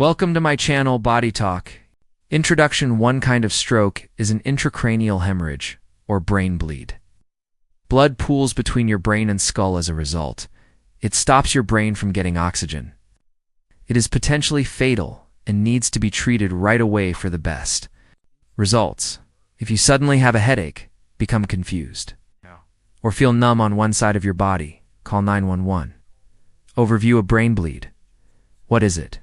Welcome to my channel, BodyTalk. Introduction: One kind of stroke is an intracranial hemorrhage, or brain bleed. Blood pools between your brain and skull as a result. It stops your brain from getting oxygen. It is potentially fatal and needs to be treated right away for the best results. If you suddenly have a headache, become confused, or feel numb on one side of your body, call 911. Overview: a brain bleed. What is it?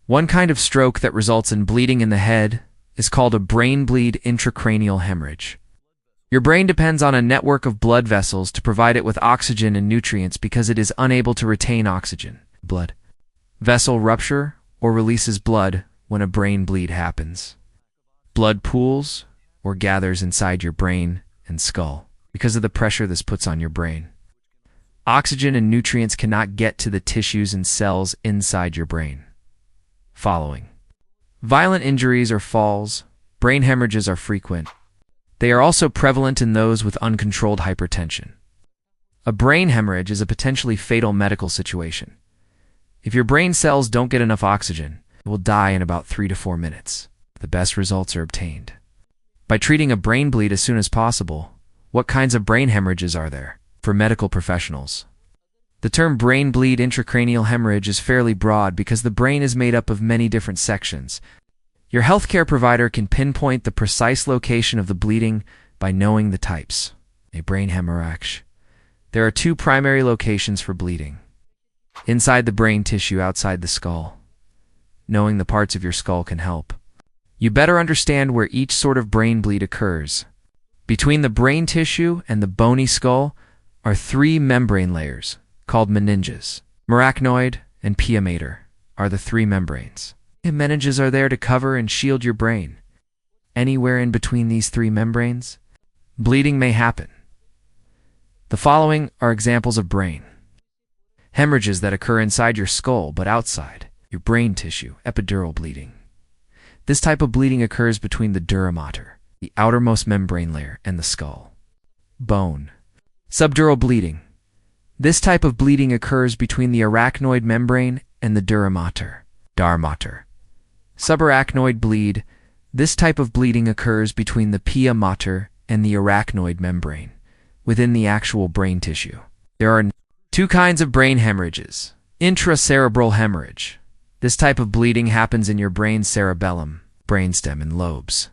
One kind of stroke that results in bleeding in the head is called a brain bleed intracranial hemorrhage. Your brain depends on a network of blood vessels to provide it with oxygen and nutrients because it is unable to retain oxygen. Blood vessel rupture or releases blood when a brain bleed happens. Blood pools or gathers inside your brain and skull because of the pressure this puts on your brain. Oxygen and nutrients cannot get to the tissues and cells inside your brain. Following: violent injuries or falls. Brain hemorrhages are frequent. They are also prevalent in those with uncontrolled hypertension. A brain hemorrhage is a potentially fatal medical situation. If your brain cells don't get enough oxygen, it will die in about 3 to 4 minutes. The best results are obtained by treating a brain bleed as soon as possible. What kinds of brain hemorrhages are there? For medical professionals, the term brain bleed intracranial hemorrhage is fairly broad because the brain is made up of many different sections. Your healthcare provider can pinpoint the precise location of the bleeding by knowing the types. A brain hemorrhage. There are 2 primary locations for bleeding: inside the brain tissue, outside the skull. Knowing the parts of your skull can help you better understand where each sort of brain bleed occurs. Between the brain tissue and the bony skull are 3 membrane layers called meninges. Arachnoid and pia mater are the 3 membranes. The meninges are there to cover and shield your brain. Anywhere in between these 3 membranes, bleeding may happen. The following are examples of brain hemorrhages that occur inside your skull but outside your brain tissue. Epidural bleeding. This type of bleeding occurs between the dura mater, the outermost membrane layer, and the skull. Bone. Subdural bleeding. This type of bleeding occurs between the arachnoid membrane and the dura mater, dar mater. Subarachnoid bleed. This type of bleeding occurs between the pia mater and the arachnoid membrane, within the actual brain tissue. There are 2 kinds of brain hemorrhages. Intracerebral hemorrhage. This type of bleeding happens in your brain's cerebellum, brainstem, and lobes.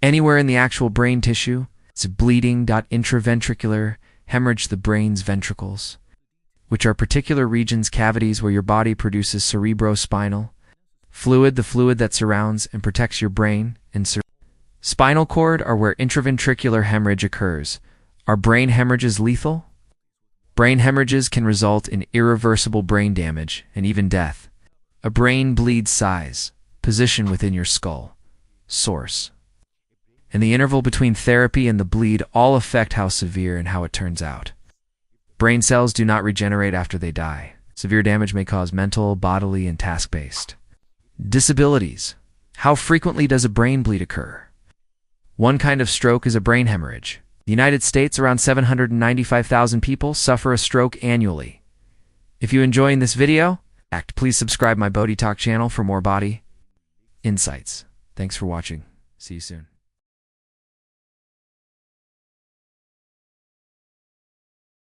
Anywhere in the actual brain tissue, it's bleeding. Intraventricular hemorrhage, the brain's ventricles, which are particular regions, cavities where your body produces cerebrospinal fluid, the fluid that surrounds and protects your brain, and spinal cord are where intraventricular hemorrhage occurs. Are brain hemorrhages lethal? Brain hemorrhages can result in irreversible brain damage and even death. A brain bleed: size, position within your skull, source, and the interval between therapy and the bleed all affect how severe and how it turns out. Brain cells do not regenerate after they die. Severe damage may cause mental, bodily, and task-based disabilities. How frequently does a brain bleed occur? One kind of stroke is a brain hemorrhage. In the United States, around 795,000 people suffer a stroke annually. If you enjoyed this video, please subscribe my BodyTalk channel for more body insights. Thanks for watching. See you soon.